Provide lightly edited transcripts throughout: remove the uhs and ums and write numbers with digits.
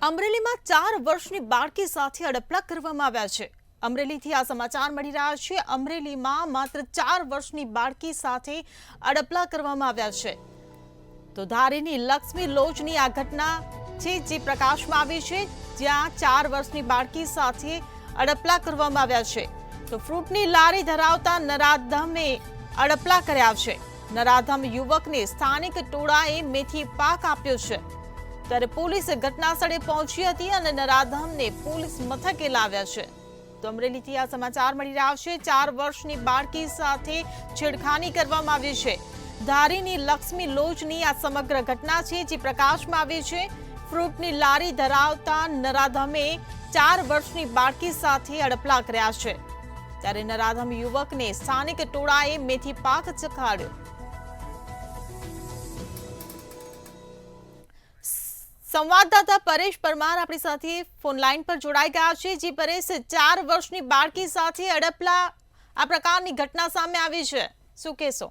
અમરેલીમાં 4 વર્ષની બાળકી સાથે અડપલા કરવામાં આવ્યા છે। અમરેલીથી આ સમાચાર મળી રહ્યા છે। અમરેલીમાં માત્ર 4 વર્ષની બાળકી સાથે અડપલા કરવામાં આવ્યા છે। તો ધારીની લક્ષ્મી લોજની આ ઘટના છે જે પ્રકાશમાં આવી છે, જ્યાં 4 વર્ષની બાળકી સાથે અડપલા કરવામાં આવ્યા છે। તો ફ્રૂટની લારી ધરાવતા નરાધમે અડપલા કર્યા છે। નરાધમ યુવકને સ્થાનિક ટોળાએ મેથી પાક આપ્યો છે। ત્યારે પોલીસ ઘટના સ્થળે પહોંચી હતી અને નરાધમને પોલીસ મથકે લાવ્યા છે। તો અમરેલીથી આ સમાચાર મળી રહ્યા છે। 4 વર્ષની બાળકી સાથે છેડખાની કરવામાં આવી છે। ધારીની લક્ષ્મી લોજની આ સમગ્ર ઘટના છે જે પ્રકાશમાં આવી છે। ફ્રૂટની લારી ધરાવતા નરાધમે 4 વર્ષની બાળકી સાથે અડપલા કર્યા છે। ત્યારે નરાધમ યુવકને સ્થાનિક ટોળાએ મેથી પાક ચખાડ્યો। સંવાદદાતા પરેશ પરમાર આપણી સાથે ફોન લાઈન પર જોડાઈ ગયા છે। જી પરેશ, 4 વર્ષની બાળકી સાથે અડપલા આ પ્રકારની ઘટના સામે આવી છે, શું કહેશો?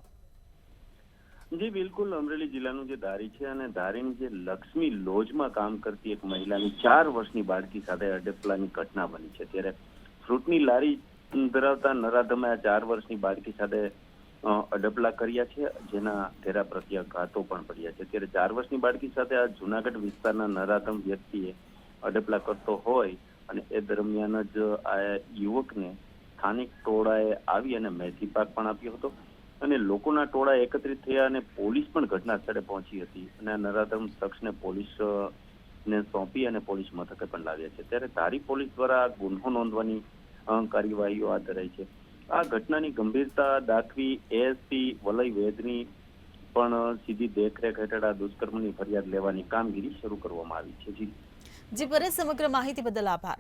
જી બિલકુલ, અમરેલી જિલ્લાનું જે ધારી છે અને ધારીની જે લક્ષ્મી લોજમાં કામ કરતી એક મહિલાની 4 વર્ષની બાળકી સાથે અડપલાની ઘટના બની છે। ત્યારે ફ્રૂટની લારી ધરાવતા નરાધમે આ 4 વર્ષની બાળકી સાથે અડપલા કર્યા છે, જેના ઘેરા પ્રત્યાઘાતો પણ પડ્યા છે। ત્યારે 4 વર્ષની બાળકી સાથે આ જુનાગઢ વિસ્તારના નરાધમ વ્યક્તિએ અડપલા કરતો હોય અને એ દરમિયાન જ આ યુવકને સ્થાનિક ટોળાએ આવી અને મેથી પાક પણ આપ્યો હતો અને લોકોના ટોળા એકત્રિત થયા અને પોલીસ પણ ઘટના સ્થળે પહોંચી હતી અને આ નરાધમ શખ્સને પોલીસને સોંપી અને પોલીસ મથકે પણ લાવ્યા છે। ત્યારે ધારી પોલીસ દ્વારા ગુનો નોંધવાની કાર્યવાહીઓ હાથ ધરાઈ છે। આ ઘટનાની ગંભીરતા દાખવી એએસપી વલય વેદની પણ સીધી દેખરેખ હેઠળ આ દુષ્કર્મની ફરિયાદ લેવાની કામગીરી શરૂ કરવામાં આવી છે। જી પરેશ, સમગ્ર માહિતી બદલ આભાર।